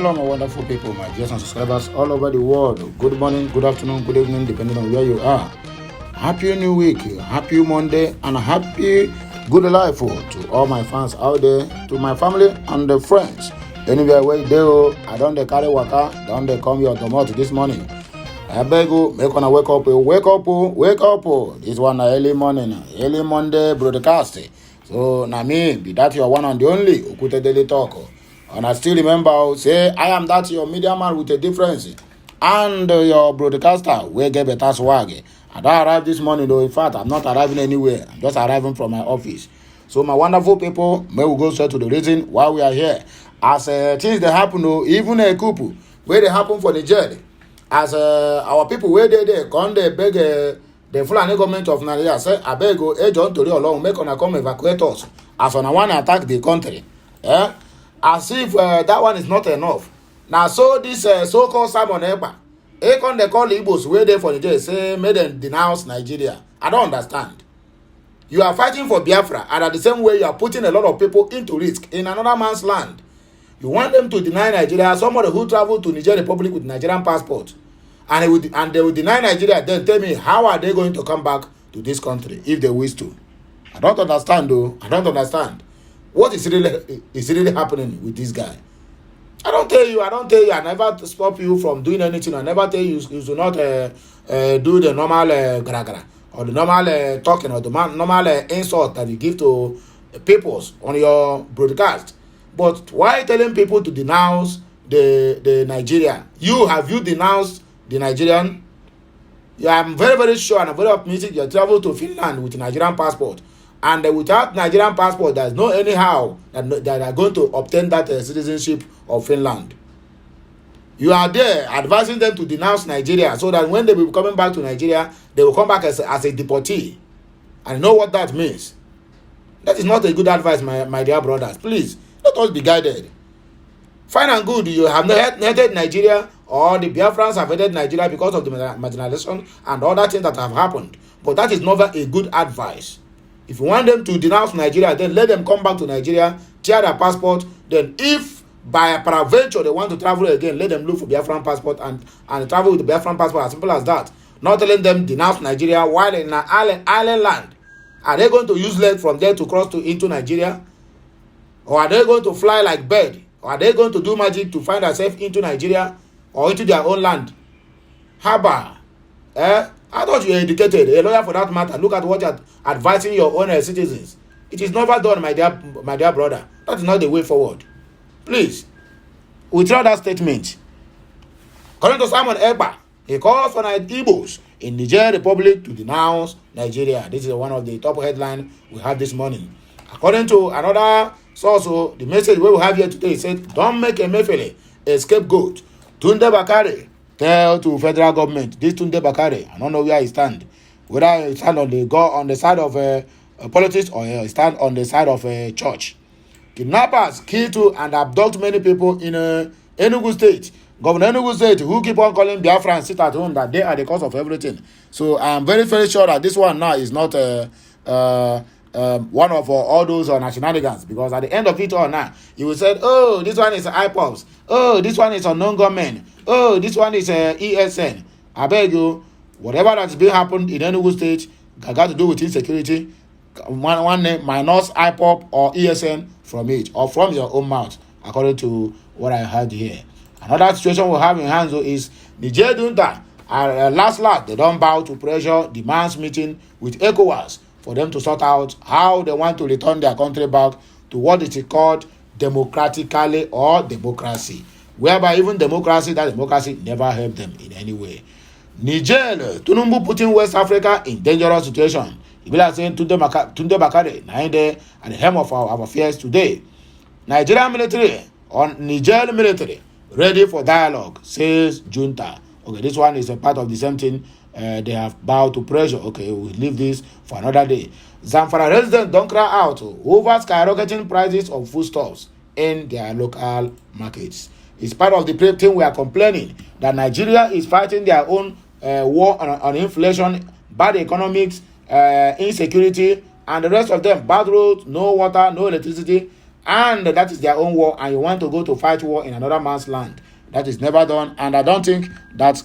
Hello, my wonderful people, my viewers and subscribers all over the world. Good morning, good afternoon, good evening, depending on where you are. Happy New Week, happy Monday, and happy good life to all my fans out there, to my family and the friends. Anywhere where they go, I don't carry waka, don't they come your tomato this morning. I beg you, make one wake up. This one early morning, early Monday broadcast. So now me, be that your one and the only Okute Daily Talk. And I still remember, say, I am that your media man with a difference. And your broadcaster will get better swag. I don't arrive this morning though. In fact, I'm not arriving anywhere. I'm just arriving from my office. So my wonderful people, may we go straight to the reason why we are here. As things that happen though, even a couple, where they happen for the journey. As our people where they come, they beg the Fulani government of Nigeria, say, I beg you, John Tori along, make on come evacuate us. As on one attack the country. Eh? As if that one is not enough. Now, so this so-called Simon Ekpa, they call Igbos where they for the day, say, made them denounce Nigeria. I don't understand. You are fighting for Biafra, and at the same way, you are putting a lot of people into risk in another man's land. You want them to deny Nigeria, somebody who traveled to Niger Republic with Nigerian passport, and they will deny Nigeria, then tell me, how are they going to come back to this country if they wish to? I don't understand, though. I don't understand. What is really happening with this guy? I don't tell you. I never stop you from doing anything. I never tell you do not do the normal gra or the normal talking or the normal insult that you give to peoples on your broadcast. But why telling people to denounce the Nigerian? Have you denounced the Nigerian? Yeah, I'm very, very sure and I'm very optimistic you travel to Finland with a Nigerian passport. And without Nigerian passport, there's no anyhow that are going to obtain that citizenship of Finland. You are there advising them to denounce Nigeria so that when they will be coming back to Nigeria, they will come back as a deportee. And you know what that means. That is not a good advice, my dear brothers. Please, let us be guided. Fine and good, you have hated Nigeria, or the Biafrans have hated Nigeria because of the marginalization and other things that have happened. But that is never a good advice. If you want them to denounce Nigeria, then let them come back to Nigeria, tear their passport. Then if by peradventure they want to travel again, let them look for Biafran passport and travel with the Biafran passport, as simple as that. Not telling them denounce Nigeria while in an island land. Are they going to use leg from there to cross into Nigeria? Or are they going to fly like bird? Or are they going to do magic to find themselves into Nigeria or into their own land? Haba. I thought you were educated, a lawyer for that matter. Look at what you're advising your own citizens. It is never done, my dear brother. That is not the way forward. Please, withdraw that statement. According to Simon Ekpa, he calls for Igbos in Niger Republic to denounce Nigeria. This is one of the top headlines we have this morning. According to another source, the message we have here today said, don't make Emefiele a scapegoat. Tunde Bakare tell to federal government, this Tunde Bakare, I don't know where he stand. Whether he stand on the side of politics or he stand on the side of church. Kidnappers kill to and abduct many people in Enugu State. Governor Enugu State, who keep on calling BIAFRANS sit at home that they are the cause of everything. So I am very, very sure that this one now is not one of all those nationalities, because at the end of it all now, you will say, oh, this one is IPOPs. Oh, this one is unknown government. Oh, this one is ESN. I beg you, whatever that's been happened in Enugu State got to do with insecurity, one name minus IPOP or ESN from it, or from your own mouth, according to what I heard here. Another situation we have in hands is Niger Junta. Last, they don't bow to pressure, demands meeting with ECOWAS for them to sort out how they want to return their country back to what is called democratically or democracy. Whereby even that democracy never helped them in any way. Niger, Tinubu putting West Africa in dangerous situation. It be like saying Tunde Bakare, now there at the helm of our affairs today. Nigerian military on Niger military ready for dialogue, says Junta. Okay, this one is a part of the same thing. They have bowed to pressure. Okay, we'll leave this for another day. Zamfara residents don't cry out over skyrocketing prices of foodstuffs in their local markets. It's part of the thing we are complaining that Nigeria is fighting their own war on inflation, bad economics, insecurity, and the rest of them. Bad roads, no water, no electricity. and that is their own war, and you want to go to fight war in another man's land. That is never done, and I don't think that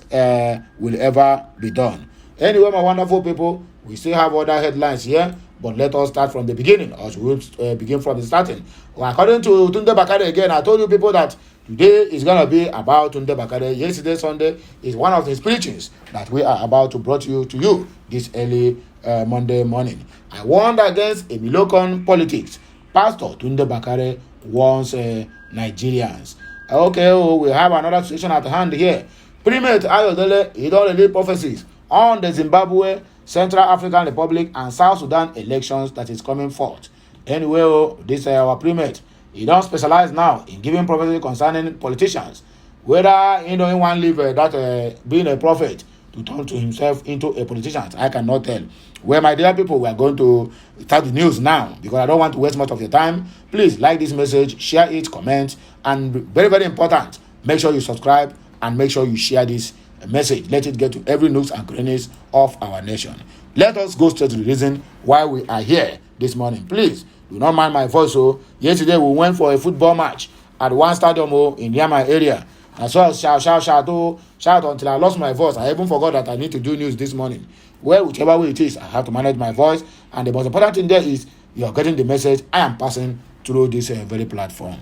will ever be done. Anyway, my wonderful people, we still have other headlines here, but let us start from the beginning, or should we begin from the starting? Well, according to Tunde Bakare again, I told you people that today is going to be about Tunde Bakare. Yesterday, Sunday, is one of his preachings that we are about to bring to you this early Monday morning. I warned against Emilokon politics. Pastor Tunde Bakare warns Nigerians. Okay, we have another situation at hand here. Primate Ayodele, he already prophecies on the Zimbabwe, Central African Republic, and South Sudan elections that is coming forth. Anyway, this our primate, he don't specialize now in giving prophecy concerning politicians. Whether he don't want to leave that being a prophet to turn to himself into a politician, I cannot tell. Well, my dear people, we are going to start the news now because I don't want to waste much of your time. Please like this message, share it, comment, and very, very important, make sure you subscribe and make sure you share this message. Let it get to every nooks and crannies of our nation. Let us go straight to the reason why we are here this morning. Please do not mind my voice. Yesterday we went for a football match at one stadium in near my area. And so I shout until I lost my voice. I even forgot that I need to do news this morning. Well, whichever way it is, I have to manage my voice. And the most important thing there is you are getting the message I am passing through this very platform.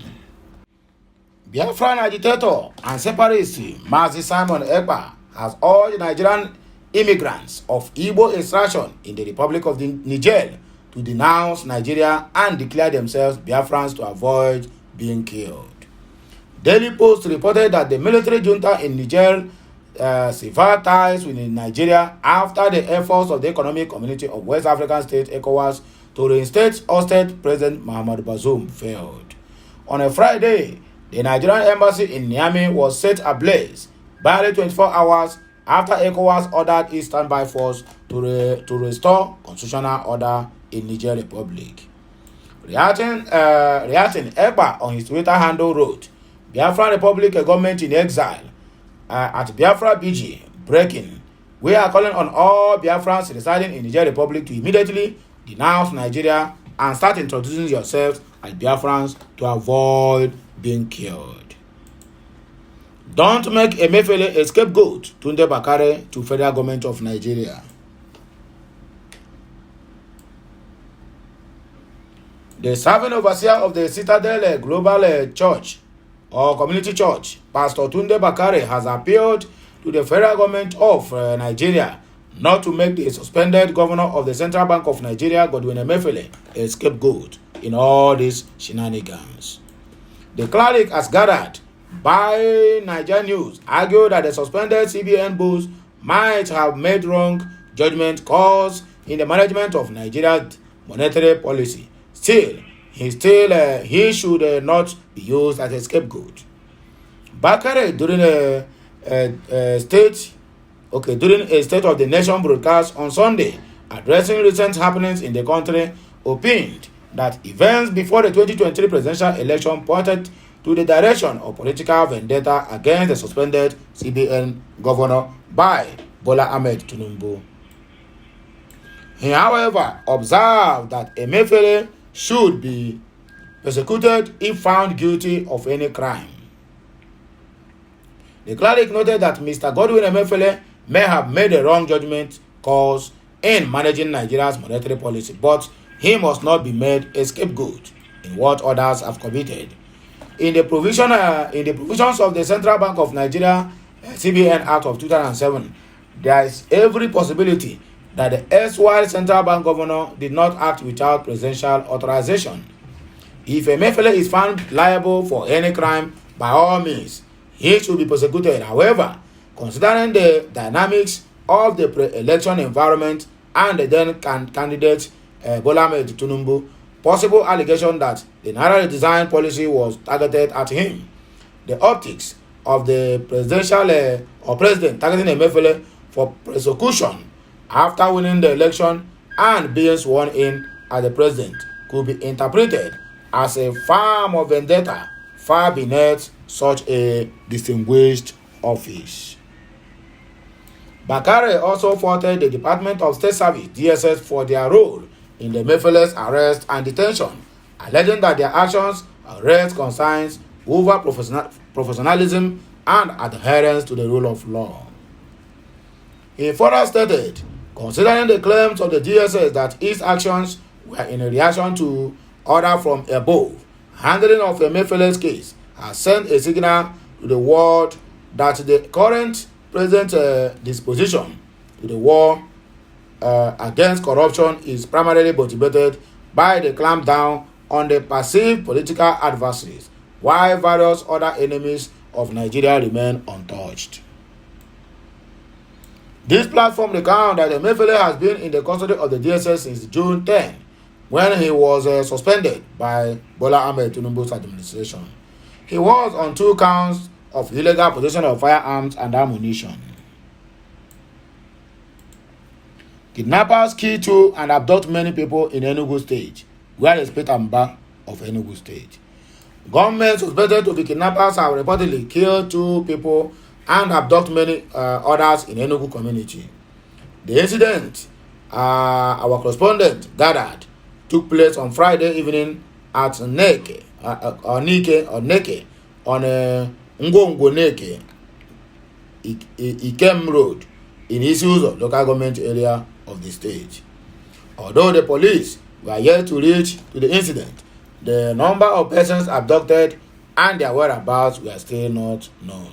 Biafran agitator and separatist Mazi Simon Ekpa has urged Nigerian immigrants of Igbo extraction in the Republic of Niger to denounce Nigeria and declare themselves Biafrans to avoid being killed. Daily Post reported that the military junta in Niger severed ties with Nigeria after the efforts of the Economic Community of West African States ECOWAS to reinstate ousted President Mohamed Bazoum failed. On a Friday, the Nigerian embassy in Niamey was set ablaze barely 24 hours after ECOWAS ordered its standby force to restore constitutional order in Niger Republic. Reacting, Ekpa on his Twitter handle wrote, Biafran Republic, a government in exile. At Biafra BG, breaking. We are calling on all Biafrans residing in Niger Republic to immediately denounce Nigeria and start introducing yourselves as Biafrans to avoid being killed. Don't make Emefiele a scapegoat, Tunde Bakare to federal government of Nigeria. The serving overseer of the Citadel Global Church or Community Church, Pastor Tunde Bakare, has appealed to the federal government of Nigeria not to make the suspended governor of the Central Bank of Nigeria, Godwin Emefiele, a scapegoat in all these shenanigans. The cleric, as gathered by Niger News, argued that the suspended CBN boss might have made wrong judgment calls in the management of Nigeria's monetary policy. Still, he should not be used as a scapegoat. Bakare, during a State of the Nation broadcast on Sunday, addressing recent happenings in the country, opined that events before the 2023 presidential election pointed to the direction of political vendetta against the suspended CBN governor by Bola Ahmed Tinubu. He, however, observed that Emefiele should be persecuted if found guilty of any crime. The cleric noted that Mr. Godwin Emefiele may have made a wrong judgment calls in managing Nigeria's monetary policy, but he must not be made a scapegoat in what others have committed. In the provisions of the Central Bank of Nigeria CBN Act of 2007, there is every possibility that the erstwhile Central Bank governor did not act without presidential authorization. If Emefiele is found liable for any crime, by all means, he should be prosecuted. However, considering the dynamics of the pre-election environment and the then candidate Bola Ahmed Tinubu, possible allegation that the Naira design policy was targeted at him, the optics of the president targeting Emefiele for prosecution after winning the election and being sworn in as the president could be interpreted as a form of vendetta far beneath such a distinguished office. Bakare also faulted the Department of State Service (DSS) for their role in the Emefiele's arrest and detention alleging that their actions raise concerns over professionalism and adherence to the rule of law. He further stated, considering the claims of the DSS that its actions were in reaction to order from above, handling of Emefiele's case has sent a signal to the world that the current present disposition to the war against corruption is primarily motivated by the clampdown on the perceived political adversaries, while various other enemies of Nigeria remain untouched. This platform recounts that Emefiele has been in the custody of the DSS since June 10, when he was suspended by Bola Ahmed Tinubu's administration. He was on 2 counts of illegal possession of firearms and ammunition. Kidnappers kill 2 and abduct many people in Enugu State, where is Peter Mba of Enugu State. Gunmen suspected to be kidnappers have reportedly killed 2 people and abduct many others in Enugu community. The incident, our correspondent gathered, took place on Friday evening at Neke on Ngongo-Neke Ikem Road in Isuzo local government area of the state. Although the police were yet to reach to the incident, the number of persons abducted and their whereabouts were still not known.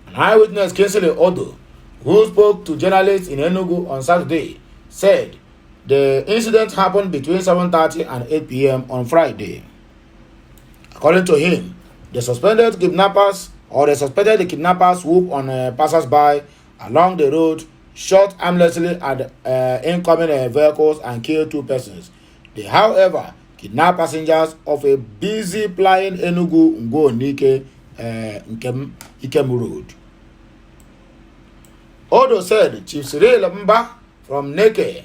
An eyewitness, Kinsley Odo, who spoke to journalists in Enugu on Saturday, said the incident happened between 7:30 and 8 p.m. on Friday. According to him, the suspected kidnappers swooped on passers-by along the road, shot aimlessly at incoming vehicles and killed 2 persons. They, however, kidnapped passengers of a busy plying Enugu-Ngo-Nike Ikem Road. Odo said Chief Cyril Mba from Neke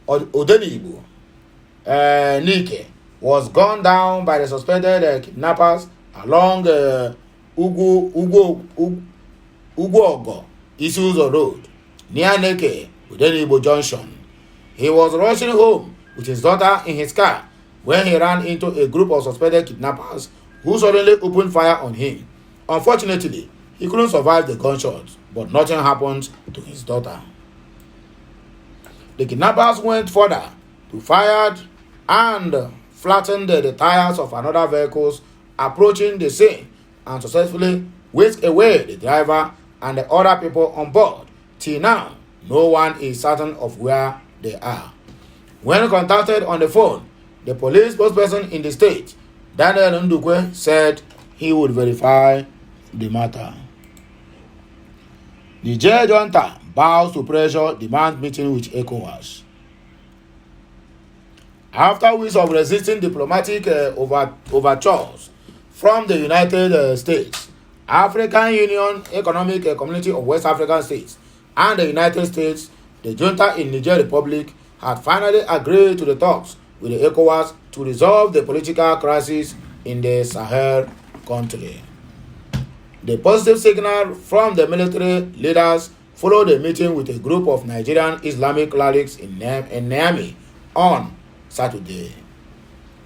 Odenibu Nike was gunned down by the suspected kidnappers along Uguogo Isuzo Road near Neke Odenibu Junction. He was rushing home with his daughter in his car when he ran into a group of suspected kidnappers who suddenly opened fire on him. Unfortunately, he couldn't survive the gunshots, but nothing happened to his daughter. The kidnappers went further to fire and flattened the tires of another vehicle approaching the scene and successfully whisked away the driver and the other people on board. Till now, no one is certain of where they are. When contacted on the phone, the police spokesperson in the state, Daniel Ndukwe, said he would verify the matter. Niger junta bows to pressure, demands meeting with ECOWAS. After weeks of resisting diplomatic overtures from the United States, African Union, Economic Community of West African States, and the United States, the junta in Niger Republic had finally agreed to the talks with the ECOWAS to resolve the political crisis in the Sahel country. The positive signal from the military leaders followed a meeting with a group of Nigerian Islamic clerics in Niamey on Saturday.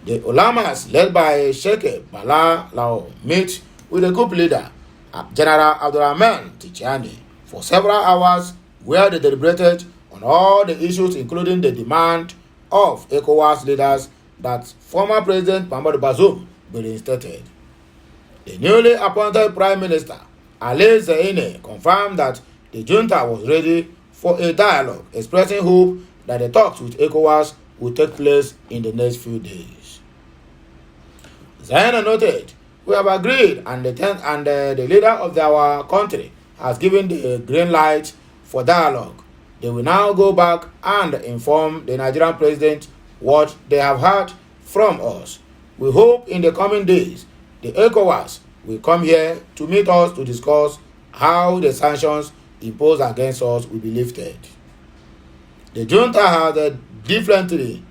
The Ulamas, led by Sheikh Bala Lao, met with the group leader, General Abdurrahman Tichani, for several hours, where they deliberated on all the issues, including the demand of ECOWAS leaders that former President Muhammadu Bazoum be reinstated. The newly appointed Prime Minister, Ali Zaine, confirmed that the junta was ready for a dialogue, expressing hope that the talks with ECOWAS will take place in the next few days. Zaine noted, "We have agreed and the leader of our country has given the green light for dialogue. They will now go back and inform the Nigerian president what they have heard from us. We hope in the coming days the ECOWAS will come here to meet us to discuss how the sanctions imposed against us will be lifted." The junta has defiantly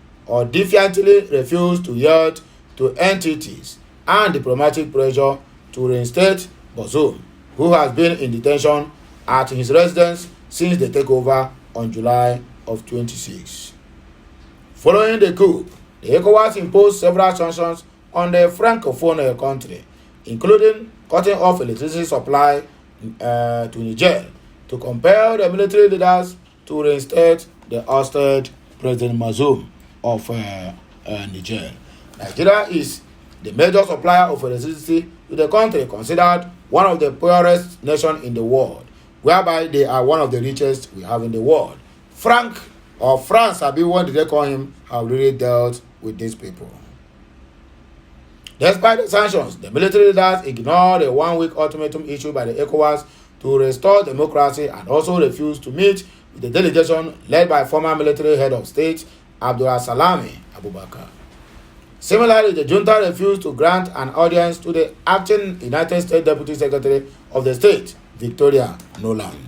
refused to yield to entities and diplomatic pressure to reinstate Bazoum, who has been in detention at his residence since the takeover on July of 26. Following the coup, the ECOWAS imposed several sanctions on the Francophone country, including cutting off electricity supply to Niger, to compel the military leaders to reinstate the ousted President Bazoum of Niger. Nigeria is the major supplier of electricity to the country, considered one of the poorest nations in the world, whereby they are one of the richest we have in the world. France, what did they call him, have really dealt with these people. Despite the sanctions, the military leaders ignored a one-week ultimatum issued by the ECOWAS to restore democracy and also refused to meet with the delegation led by former military head of state Abdulsalami Abubakar. Similarly, the junta refused to grant an audience to the acting United States Deputy Secretary of the State, Victoria Nuland.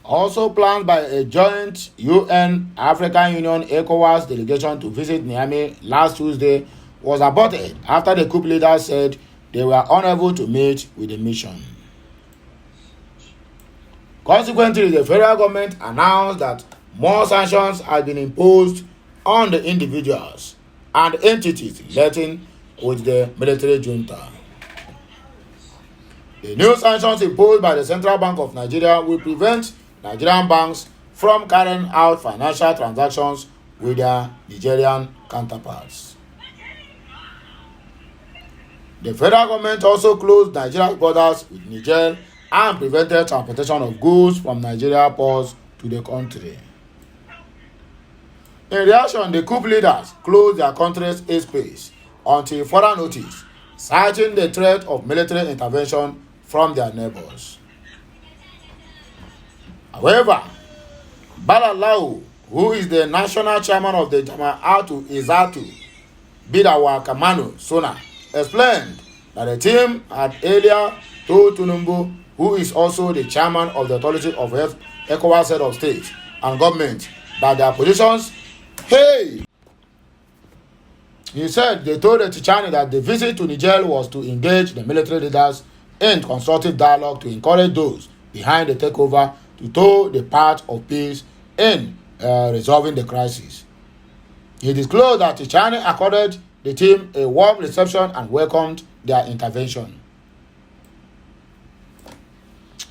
Also planned by a joint UN African Union ECOWAS delegation to visit Niamey last Tuesday was aborted after the coup leaders said they were unable to meet with the mission. Consequently, the federal government announced that more sanctions had been imposed on the individuals and entities relating with the military junta. The new sanctions imposed by the Central Bank of Nigeria will prevent Nigerian banks from carrying out financial transactions with their Nigerian counterparts. The federal government also closed Nigeria's borders with Niger and prevented transportation of goods from Nigeria ports to the country. In reaction, the coup leaders closed their country's airspace until further notice, citing the threat of military intervention from their neighbors. However, Balalau, who is the national chairman of the Jama'atu Izatu Bidawa Kamanu Sona, explained that the team had earlier told Tinubu, who is also the chairman of the authority of ECOWAS head of state and government, that their positions. He said they told the Tichani that the visit to Niger was to engage the military leaders in constructive dialogue to encourage those behind the takeover to tow the path of peace in resolving the crisis. He disclosed that Tichani accorded the team a warm reception and welcomed their intervention.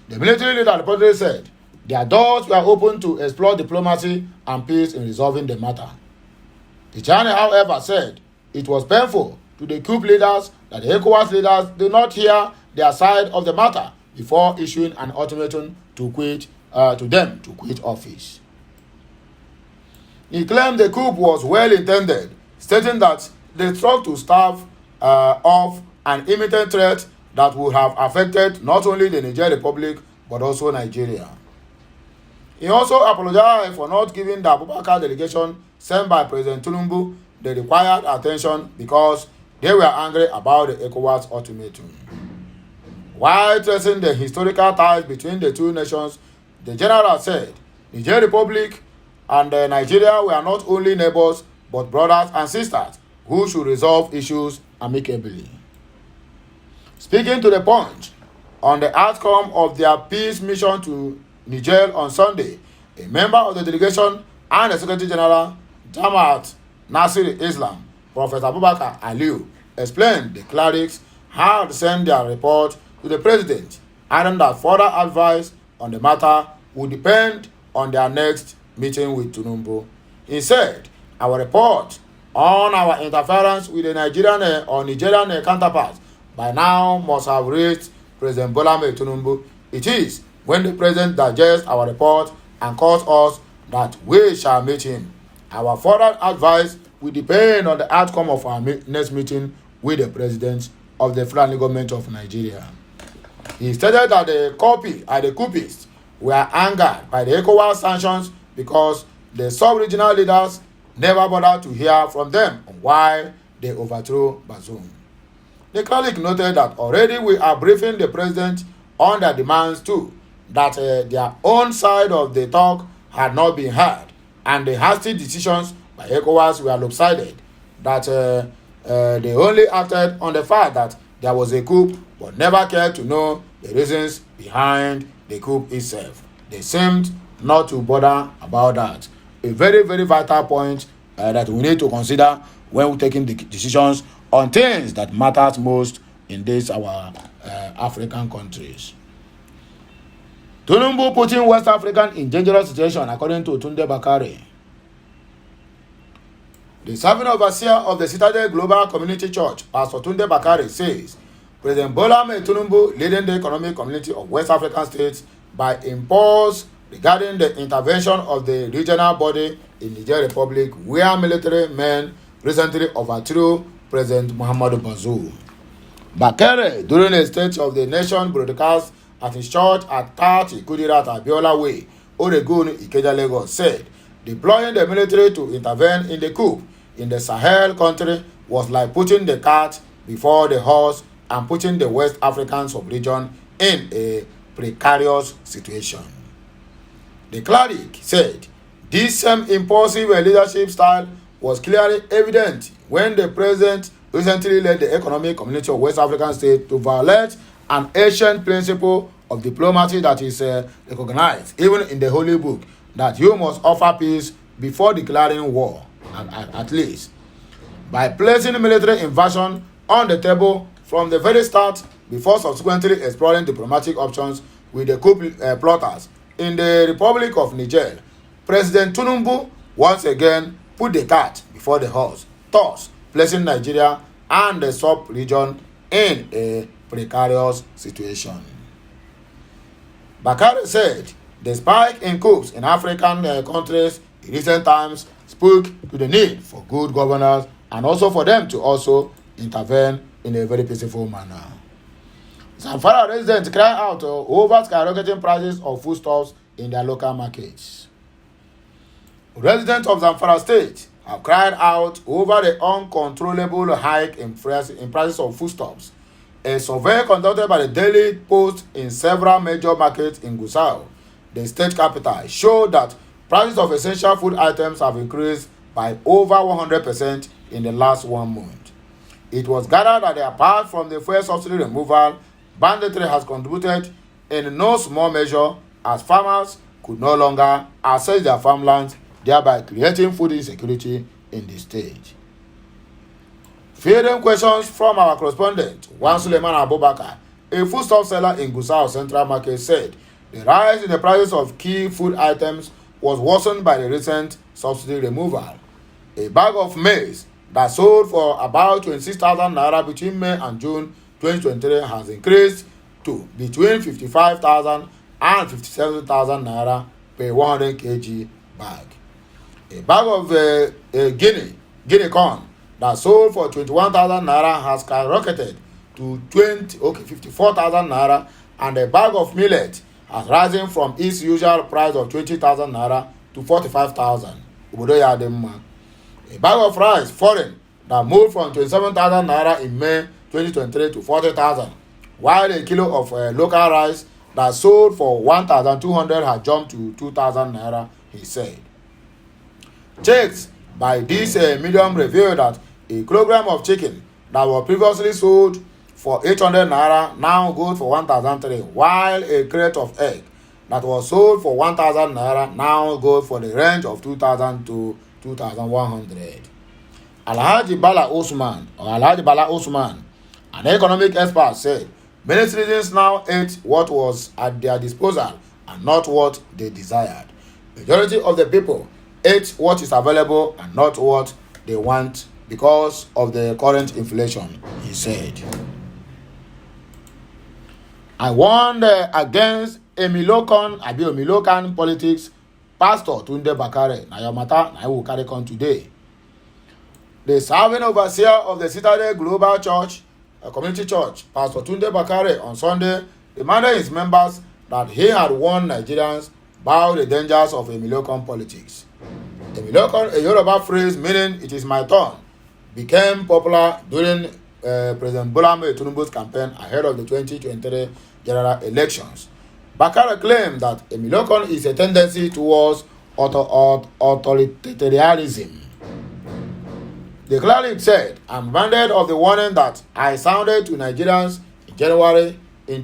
The military leader reportedly said their doors were open to explore diplomacy and peace in resolving the matter. Tichani, however, said it was painful to the coup leaders that the ECOWAS leaders did not hear their side of the matter before issuing an ultimatum to them to quit office. He claimed the coup was well intended, stating that they sought to stave off an imminent threat that would have affected not only the Niger Republic but also Nigeria. He also apologized for not giving the Abubakar delegation sent by President Tinubu the required attention because they were angry about the ECOWAS ultimatum. While tracing the historical ties between the two nations, the general said Niger Republic and Nigeria were not only neighbors but brothers and sisters who should resolve issues amicably. Speaking to the Punch on the outcome of their peace mission to Niger on Sunday, a member of the delegation and the Secretary General, Jamaat Nasir Islam, Prophet Abubakar Aliu, explained the clerics had sent their report to the president, adding that further advice on the matter would depend on their next meeting with Tinubu. He said, our report on our interference with the Nigerian counterparts by now must have reached President Bola Tinubu. It is when the president digests our report and calls us that we shall meet him. Our further advice will depend on the outcome of our next meeting with the president of the Fulani government of Nigeria. He stated that the coupists were angered by the ECOWAS sanctions because the sub-regional leaders never bothered to hear from them on why they overthrew Bazoum. The cleric noted that already we are briefing the president on their demands too, that their own side of the talk had not been heard, and the hasty decisions by ECOWAS were lopsided, that they only acted on the fact that there was a coup, but never cared to know the reasons behind the coup itself. They seemed not to bother about that. A very, very vital point that we need to consider when we're taking the decisions on things that matters most in this our African countries. Tinubu putting West African in dangerous situation, according to Tunde Bakare. The serving overseer of the Citadel Global Community Church, Pastor Tunde Bakare, says President Bola Ahmed Tinubu leading the economic community of West African states by impulse regarding the intervention of the regional body in Niger Republic, where military men recently overthrew President Muhammadu Bazoum. Bakare, during a State of the Nation broadcast at his church at 30 Kudirat Abiola Way, Oregun, Ikeja, Lagos, said deploying the military to intervene in the coup in the Sahel country was like putting the cart before the horse and putting the West African sub-region in a precarious situation. The cleric said this same impulsive leadership style was clearly evident when the president recently led the economic community of West African states to violate an ancient principle of diplomacy that is recognized even in the Holy Book, that you must offer peace before declaring war, at least, by placing military invasion on the table from the very start before subsequently exploring diplomatic options with the coup plotters in the Republic of Niger. President Tinubu once again put the cart before the horse, thus placing Nigeria and the sub-region in a precarious situation. Bakare said the spike in coups in African countries in recent times spoke to the need for good governance and also for them to also intervene in a very peaceful manner. Zamfara residents cry out over skyrocketing prices of foodstuffs in their local markets. Residents of Zamfara State have cried out over the uncontrollable hike in prices of foodstuffs. A survey conducted by the Daily Post in several major markets in Gusau, the state capital, showed that prices of essential food items have increased by over 100% in the last 1 month. It was gathered that apart from the fuel subsidy removal, banditry has contributed in no small measure, as farmers could no longer access their farmlands, thereby creating food insecurity in the state. Fielding questions from our correspondent, Wan Suleiman Abubakar, a foodstuff seller in Gusau Central Market, said the rise in the prices of key food items was worsened by the recent subsidy removal. A bag of maize that sold for about 26,000 naira between May and June 2023 has increased to between 55,000 and 57,000 naira per 100 kg bag. A bag of Guinea corn that sold for 21,000 naira has skyrocketed to 54,000 naira, and a bag of millet has risen from its usual price of 20,000 naira to 45,000. A bag of rice foreign that moved from 27,000 naira in May 2023 to 40,000, while a kilo of local rice that sold for 1,200 had jumped to 2,000 naira, he said. Checks by this medium revealed that a kilogram of chicken that was previously sold for 800 naira now goes for 1,003, while a crate of egg that was sold for 1,000 naira now goes for the range of 2,000 to 2,100. Alhaji Bala Usman, an economic expert, said many citizens now ate what was at their disposal and not what they desired. Majority of the people ate what is available and not what they want because of the current inflation, he said. I warned against Emilokan politics, Pastor Tunde Bakare. Na your matter, I will carry on today. The serving overseer of the Citadel Global Church, a community church, Pastor Tunde Bakare, on Sunday reminded his members that he had warned Nigerians about the dangers of Emilokan politics. Emilokan, a Yoruba phrase meaning "it is my turn," became popular during President Bola Ahmed Tinubu's campaign ahead of the 2023 general elections. Bakare claimed that Emilokan is a tendency towards authoritarianism. The cleric said, "I'm reminded of the warning that I sounded to Nigerians in January in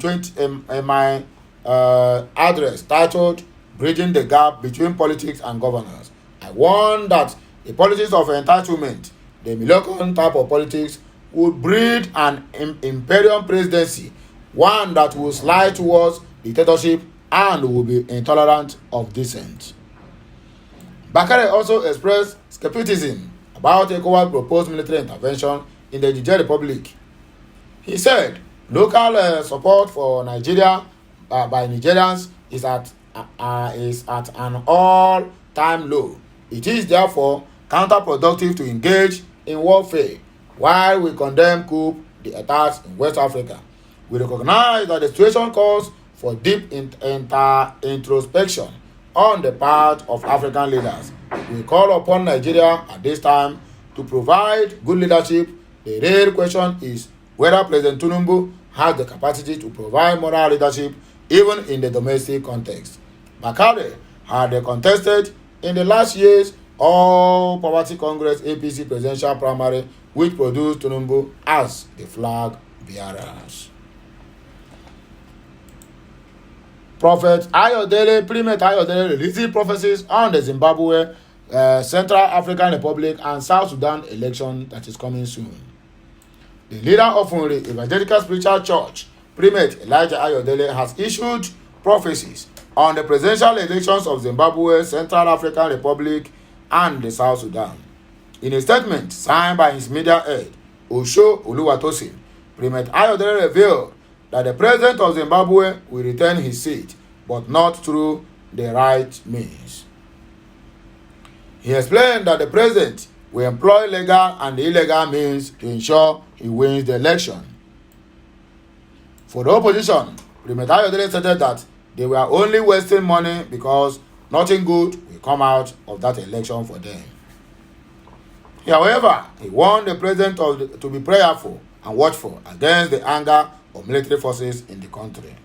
my address titled Bridging the Gap Between Politics and Governance. I warned that The politics of entitlement, the Milocon type of politics, would breed an imperial presidency, one that will slide towards dictatorship and will be intolerant of dissent. Bakare also expressed skepticism about ECOWAS proposed military intervention in the Niger Republic. He said local support for Nigeria by Nigerians is at an all-time low. It is therefore counterproductive to engage in warfare. While we condemn the attacks in West Africa, we recognize that the situation calls for deep introspection on the part of African leaders. We call upon Nigeria at this time to provide good leadership. The real question is whether President Tinubu has the capacity to provide moral leadership even in the domestic context. Bakare had contested in the last year's All Poverty Congress APC presidential primary, which produced Tinubu as the flag bearers. Prophet Ayodele, Primate Ayodele, releasing prophecies on the Zimbabwe, Central African Republic, and South Sudan election that is coming soon. The leader of Unri Evangelical Spiritual Church, Primate Elijah Ayodele, has issued prophecies on the presidential elections of Zimbabwe, Central African Republic, and the South Sudan. In a statement signed by his media head, Osho Oluwatosin, Primate Ayodele revealed that the president of Zimbabwe will retain his seat, but not through the right means. He explained that the president will employ legal and illegal means to ensure he wins the election. For the opposition, Primate Ayodele stated that they were only wasting money because nothing good will come out of that election for them. However, he warned the president to be prayerful and watchful against the anger of military forces in the country.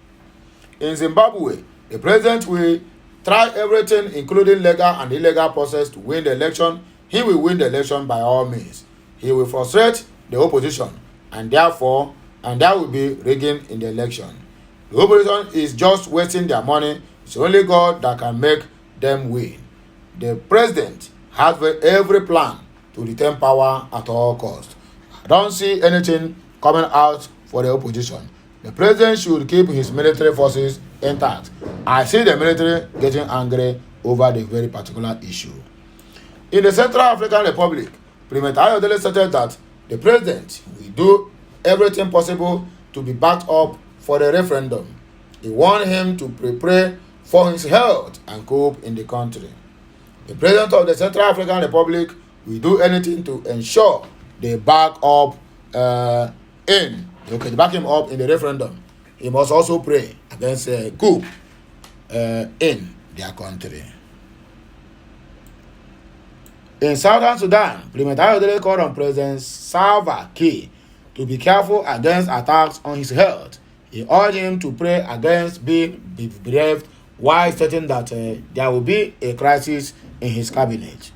In Zimbabwe, the president will try everything, including legal and illegal process, to win the election. He will win the election by all means. He will frustrate the opposition, and there will be rigging in the election. The opposition is just wasting their money. It's only God that can make them win. The president has every plan to retain power at all costs. I don't see anything coming out for the opposition. The president should keep his military forces intact. I see the military getting angry over the very particular issue. In the Central African Republic, Primate Ayodele stated that the president will do everything possible to be backed up for the referendum. He warned him to prepare for his health and cope in the country. The president of the Central African Republic will do anything to ensure they back him up in the referendum. He must also pray against a coup in their country. In Southern Sudan, Primate Ayodele called on President Salva Kiir to be careful against attacks on his health. He urged him to pray against being bereaved while stating that there will be a crisis in his cabinet.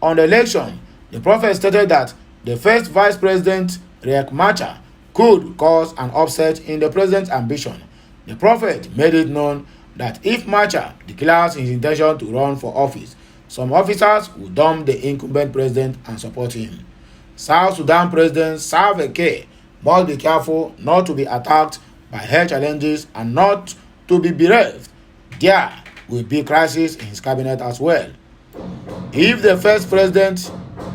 On the election, the prophet stated that the first vice president, Riek Machar, could cause an upset in the president's ambition. The prophet made it known that if Machar declares his intention to run for office, some officers will dump the incumbent president and support him. South Sudan President Salva Kiir must be careful not to be attacked by health challenges and not to be bereaved. There will be crisis in his cabinet as well. If the first president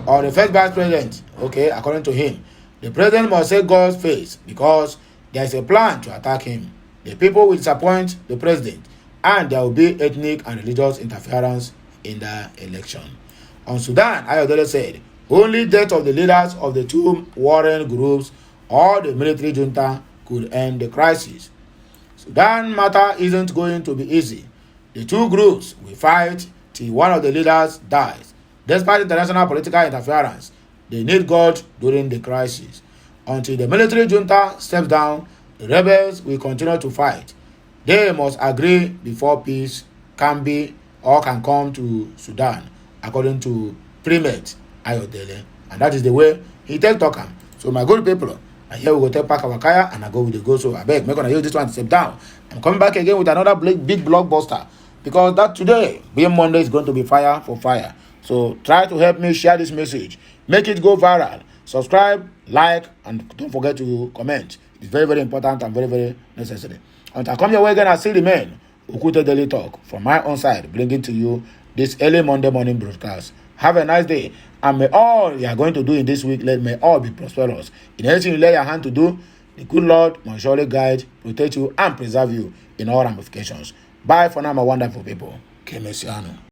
or the first vice president, according to him, the president must say God's face because there is a plan to attack him. The people will disappoint the president and there will be ethnic and religious interference in the election. On Sudan, Ayodele said, only death of the leaders of the two warring groups or the military junta could end the crisis. Sudan matter isn't going to be easy. The two groups will fight till one of the leaders dies. Despite international political interference, they need God during the crisis. Until the military junta steps down, the rebels will continue to fight. They must agree before peace can come to Sudan, according to Primate Ayodele. And that is the way he take talk. So my good people, and here we go take back our kaya and I go with the go. So I beg, make gonna use this one to step down. I'm coming back again with another big blockbuster because that today, being Monday, is going to be fire for fire. So try to help me share this message. Make it go viral. Subscribe, like, and don't forget to comment. It's very, very important and very, very necessary. Until I come your way again, I still remain Okute Daily Talk from my own side, bringing to you this early Monday morning broadcast. Have a nice day. And may all you are going to do in this week, may all be prosperous. In anything you lay your hand to do, the good Lord must surely guide, protect you, and preserve you in all ramifications. Bye for now, my wonderful people. KMSE.